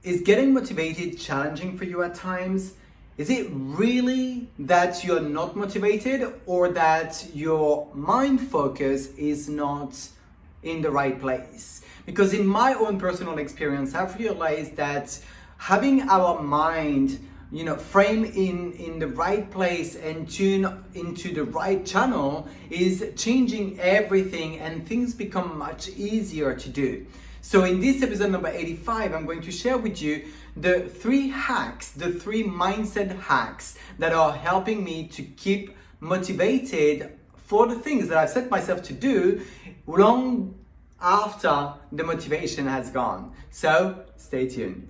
Is getting motivated challenging for you at times? Is it really that you're not motivated or that your mind focus is not in the right place? Because in my own personal experience, I've realized that having our mind, frame in the right place and tune into the right channel is changing everything, and things become much easier to do. So in this episode number 85, I'm going to share with you the three mindset hacks that are helping me to keep motivated for the things that I've set myself to do long after the motivation has gone. So stay tuned.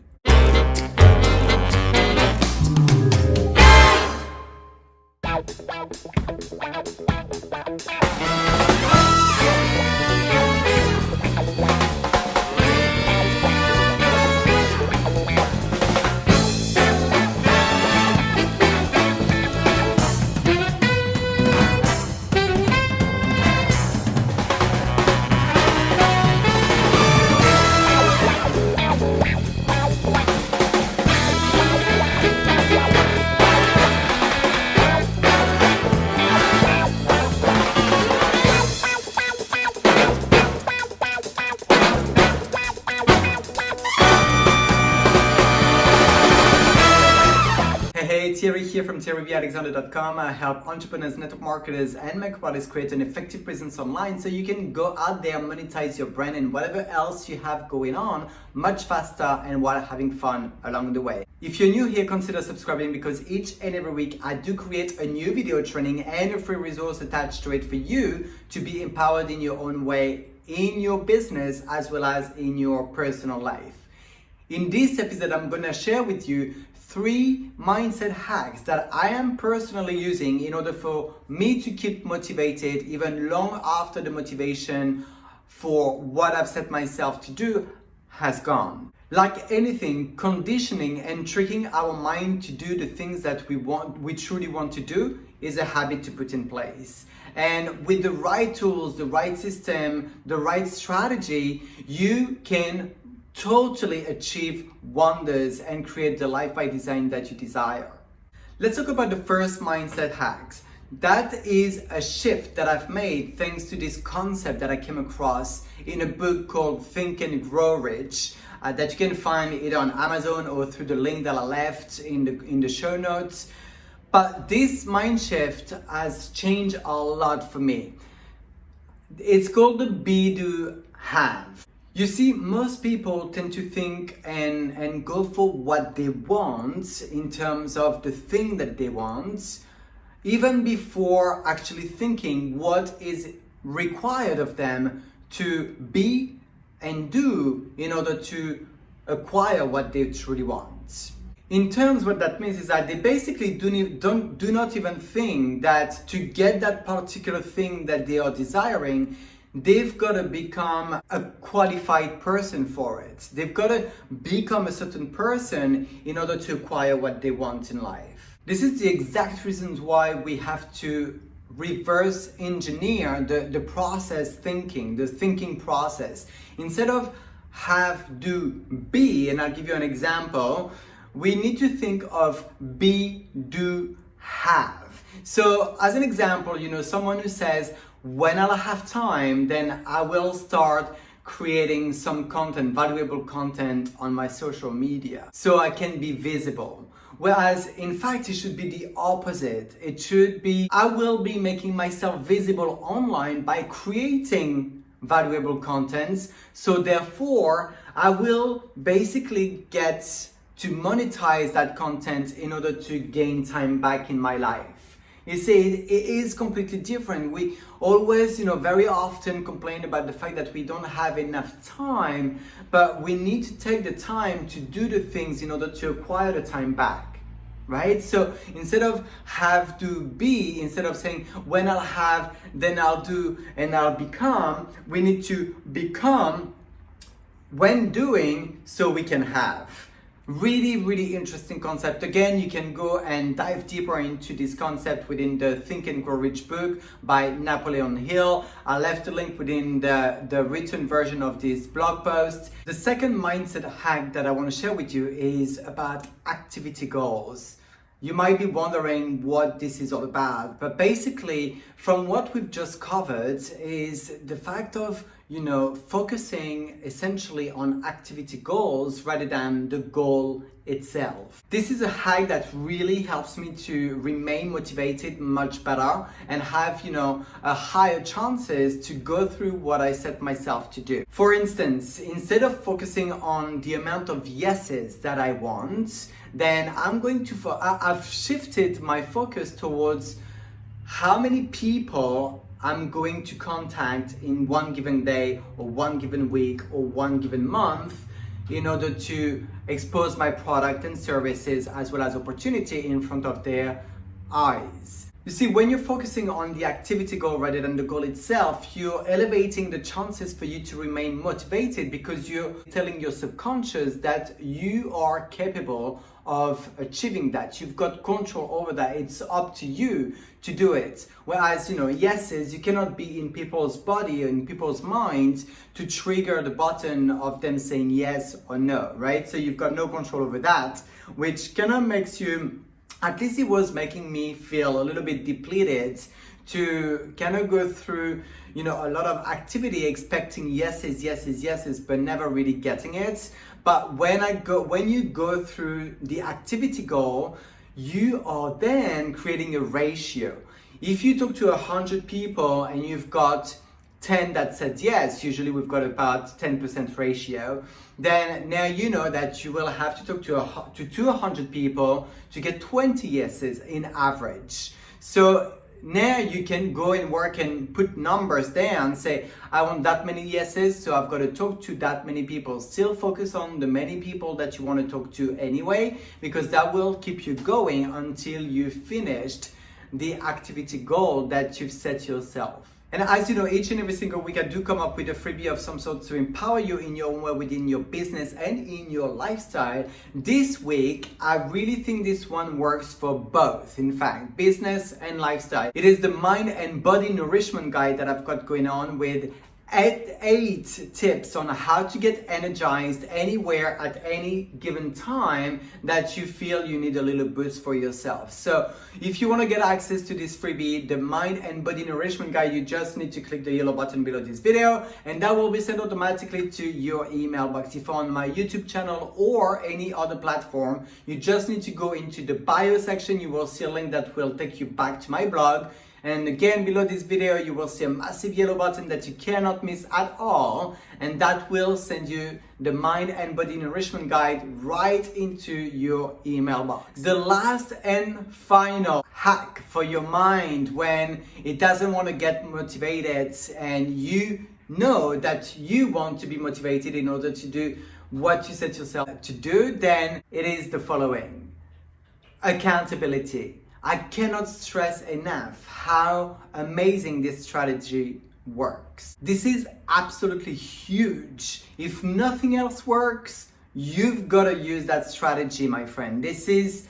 Hey, Thierry here from thierryalexander.com. I help entrepreneurs, network marketers, and makeup artists create an effective presence online so you can go out there, monetize your brand and whatever else you have going on much faster and while having fun along the way. If you're new here, consider subscribing because each and every week I do create a new video training and a free resource attached to it for you to be empowered in your own way in your business as well as in your personal life. In this episode, I'm going to share with you 3 mindset hacks that I am personally using in order for me to keep motivated even long after the motivation for what I've set myself to do has gone. Like anything, conditioning and tricking our mind to do the things that we truly want to do is a habit to put in place. And with the right tools, the right system, the right strategy, you can totally achieve wonders and create the life by design that you desire. Let's talk about the first mindset hacks. That is a shift that I've made thanks to this concept that I came across in a book called Think and Grow Rich that you can find either on Amazon or through the link that I left in the show notes. But this mind shift has changed a lot for me. It's called the Be Do Have. You see, most people tend to think and go for what they want in terms of the thing that they want, even before actually thinking what is required of them to be and do in order to acquire what they truly want. In terms, what that means is that they basically do not even think that to get that particular thing that they are desiring, they've got to become a qualified person for it. They've got to become a certain person in order to acquire what they want in life. This is the exact reasons why we have to reverse engineer the process thinking, the thinking process. Instead of have, do, be, and I'll give you an example, we need to think of be, do, have. So as an example, someone who says, when I'll have time, then I will start creating some content, valuable content on my social media so I can be visible. Whereas in fact, it should be the opposite. It should be, I will be making myself visible online by creating valuable contents. So therefore, I will basically get to monetize that content in order to gain time back in my life. You see, it is completely different. We always, very often complain about the fact that we don't have enough time, but we need to take the time to do the things in order to acquire the time back, right? So instead of have, do, be, instead of saying when I'll have, then I'll do, and I'll become, we need to become when doing so we can have. Really interesting concept. Again, you can go and dive deeper into this concept within the Think and Grow Rich book by Napoleon Hill. I left a link within the written version of this blog post. The second mindset hack that I want to share with you is about activity goals. You might be wondering what this is all about, but basically from what we've just covered is the fact of, focusing essentially on activity goals rather than the goal itself. This is a hack that really helps me to remain motivated much better and have, a higher chances to go through what I set myself to do. For instance, instead of focusing on the amount of yeses that I want, then I've shifted my focus towards how many people I'm going to contact in one given day or one given week or one given month in order to expose my product and services as well as opportunity in front of their eyes. You see, when you're focusing on the activity goal rather than the goal itself, you're elevating the chances for you to remain motivated because you're telling your subconscious that you are capable of achieving that. You've got control over that. It's up to you to do it. Whereas, yeses, you cannot be in people's body or in people's minds to trigger the button of them saying yes or no, right? So you've got no control over that, which kind of makes you, at least it was making me feel a little bit depleted to kind of go through, a lot of activity expecting yeses, but never really getting it. But when you go through the activity goal, you are then creating a ratio. If you talk to 100 people and you've got 10 that said yes, usually we've got about 10% ratio, then now you know that you will have to talk to 200 people to get 20 yeses in average. So now you can go and work and put numbers there and say, I want that many yeses, so I've got to talk to that many people. Still focus on the many people that you want to talk to anyway, because that will keep you going until you've finished the activity goal that you've set yourself. And as you know, each and every single week I do come up with a freebie of some sort to empower you in your own way within your business and in your lifestyle. This week, I really think this one works for both, in fact, business and lifestyle. It is the mind and body nourishment guide that I've got going on with eight tips on how to get energized anywhere at any given time that you feel you need a little boost for yourself. So if you want to get access to this freebie, the Mind and Body Nourishment Guide, you just need to click the yellow button below this video and that will be sent automatically to your email box. If on my YouTube channel or any other platform, you just need to go into the bio section. You will see a link that will take you back to my blog. And again, below this video, you will see a massive yellow button that you cannot miss at all. And that will send you the Mind and Body Nourishment Guide right into your email box. The last and final hack for your mind when it doesn't want to get motivated and you know that you want to be motivated in order to do what you set yourself to do, then it is the following: accountability. I cannot stress enough how amazing this strategy works. This is absolutely huge. If nothing else works, you've got to use that strategy, my friend. This is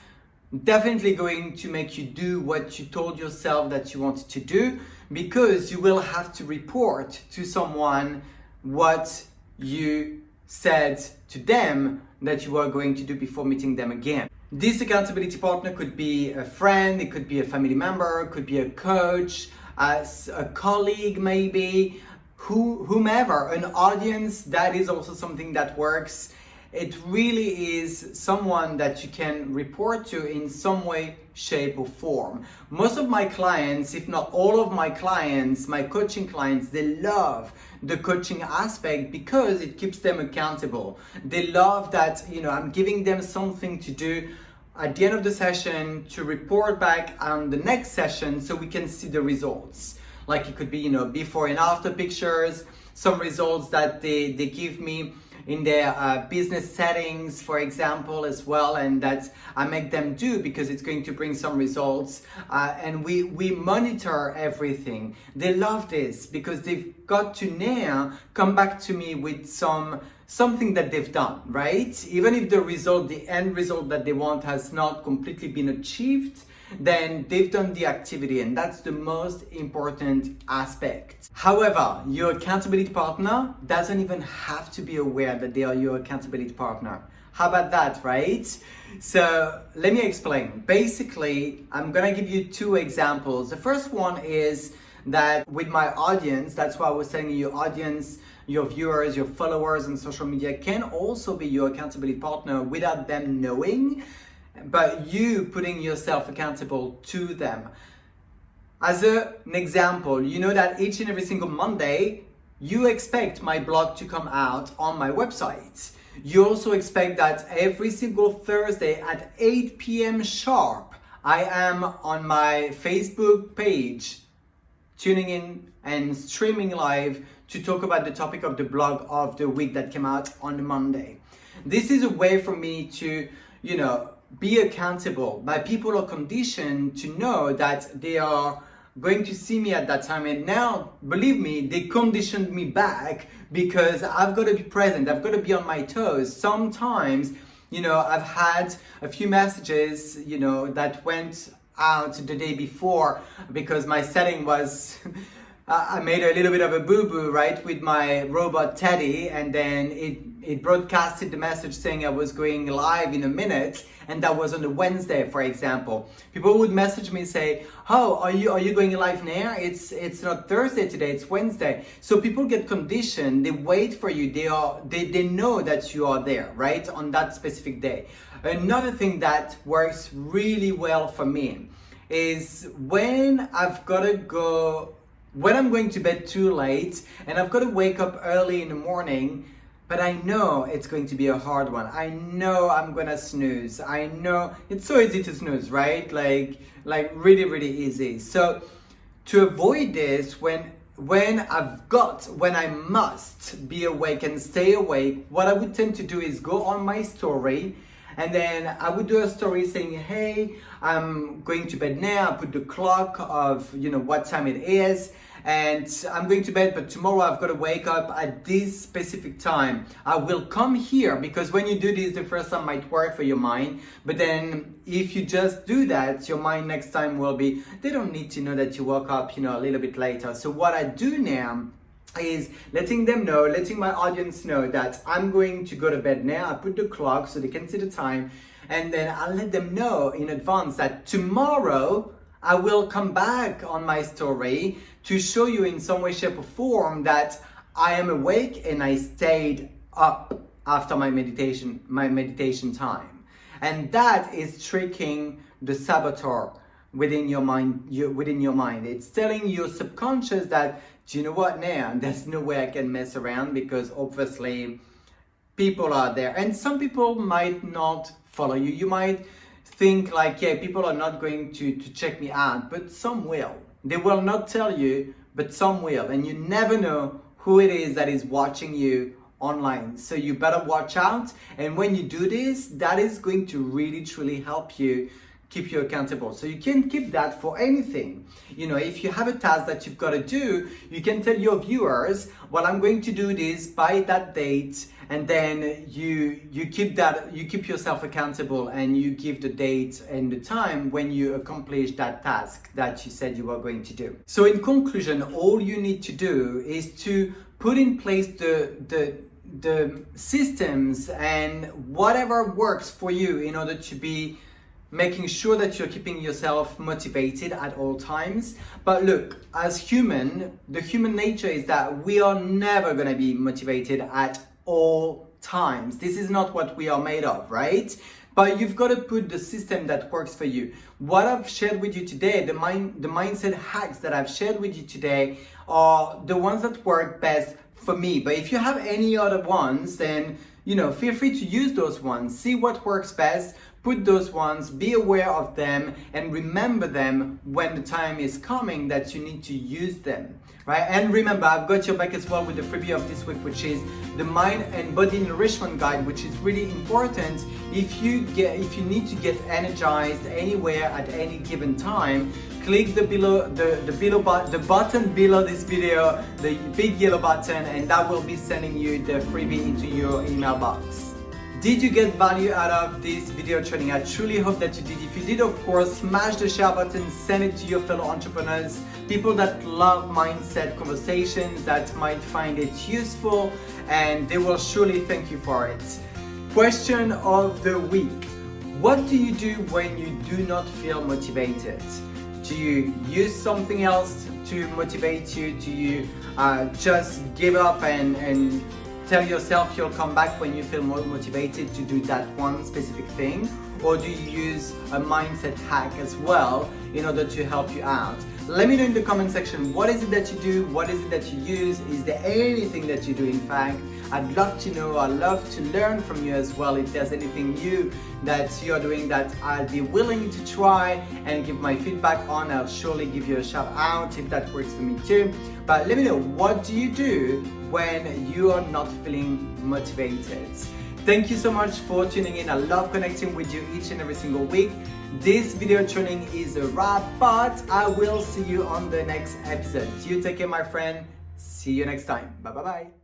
definitely going to make you do what you told yourself that you wanted to do, because you will have to report to someone what you said to them that you are going to do before meeting them again. This accountability partner could be a friend, it could be a family member, it could be a coach, a colleague maybe, whomever, an audience. That is also something that works. It really is someone that you can report to in some way, shape or form. Most of my clients, if not all of my clients, my coaching clients, they love the coaching aspect because it keeps them accountable. They love that, I'm giving them something to do at the end of the session to report back on the next session so we can see the results. Like it could be, before and after pictures, some results that they give me in their business settings, for example, as well, and that I make them do because it's going to bring some results. And we monitor everything. They love this because they've got to now come back to me with some something that they've done, right? Even if the end result that they want has not completely been achieved, then they've done the activity, and that's the most important aspect. However, your accountability partner doesn't even have to be aware that they are your accountability partner. How about that, right? So let me explain. Basically, I'm gonna give you two examples. The first one is that with my audience, that's why I was telling you, your audience, your viewers, your followers on social media can also be your accountability partner without them knowing, but you putting yourself accountable to them. As an example, you know that each and every single Monday, you expect my blog to come out on my website. You also expect that every single Thursday at 8 p.m. sharp, I am on my Facebook page, tuning in and streaming live to talk about the topic of the blog of the week that came out on the Monday. This is a way for me to, be accountable. My people are conditioned to know that they are going to see me at that time, and now, believe me, they conditioned me back because I've got to be present, I've got to be on my toes. Sometimes, I've had a few messages, that went out the day before because my setting was I made a little bit of a boo-boo, right, with my robot Teddy, and then it broadcasted the message saying I was going live in a minute, and that was on a Wednesday, for example. People would message me and say, "Oh, are you going live now? It's not Thursday today, it's Wednesday." So people get conditioned, they wait for you, they know that you are there, right, on that specific day. Another thing that works really well for me is when I'm going to bed too late and I've got to wake up early in the morning, but I know it's going to be a hard one. I know I'm gonna snooze. I know it's so easy to snooze, right? Like really, really easy. So to avoid this, when I must be awake and stay awake, what I would tend to do is go on my story, and then I would do a story saying, "Hey, I'm going to bed now." I put the clock of, what time it is, and I'm going to bed, but tomorrow I've got to wake up at this specific time. I will come here, because when you do this, the first time might work for your mind, but then if you just do that, your mind next time will be, they don't need to know that you woke up, a little bit later. So what I do now is letting my audience know that I'm going to go to bed now. I put the clock so they can see the time, and then I'll let them know in advance that tomorrow I will come back on my story to show you in some way, shape or form that I am awake and I stayed up after my meditation time. And that is tricking the saboteur within your mind. It's telling your subconscious that, do you know what, now there's no way I can mess around, because obviously people are there, and some people might not follow you. You might think like, yeah, people are not going to check me out, but some will. They will not tell you, but some will, and you never know who it is that is watching you online. So you better watch out, and when you do this, that is going to really truly help you keep you accountable. So you can keep that for anything. If you have a task that you've got to do, you can tell your viewers, well, I'm going to do this by that date, and then you keep yourself accountable, and you give the date and the time when you accomplish that task that you said you were going to do. So in conclusion, all you need to do is to put in place the systems and whatever works for you in order to be making sure that you're keeping yourself motivated at all times. But look, as the human nature is that we are never gonna be motivated at all times. This is not what we are made of, right? But you've got to put the system that works for you. What I've shared with you today, the mindset hacks that I've shared with you today, are the ones that work best for me. But if you have any other ones, then feel free to use those ones. See what works best, put those ones, be aware of them, and remember them when the time is coming that you need to use them, right? And remember, I've got your back as well with the freebie of this week, which is the Mind and Body Nourishment Guide, which is really important if you need to get energized anywhere at any given time. Click the button below this video, the big yellow button, and that will be sending you the freebie into your email box. Did you get value out of this video training? I truly hope that you did. If you did, of course, smash the share button, send it to your fellow entrepreneurs, people that love mindset conversations, that might find it useful, and they will surely thank you for it. Question of the week. What do you do when you do not feel motivated? Do you use something else to motivate you? Do you just give up and tell yourself you'll come back when you feel more motivated to do that one specific thing? Or do you use a mindset hack as well in order to help you out? Let me know in the comment section, what is it that you do? What is it that you use? Is there anything that you do, in fact? I'd love to know. I'd love to learn from you as well. If there's anything new that you're doing that I'd be willing to try and give my feedback on, I'll surely give you a shout out if that works for me too. But let me know, what do you do when you are not feeling motivated? Thank you so much for tuning in. I love connecting with you each and every single week. This video training is a wrap, but I will see you on the next episode. You take care, my friend. See you next time. Bye bye bye.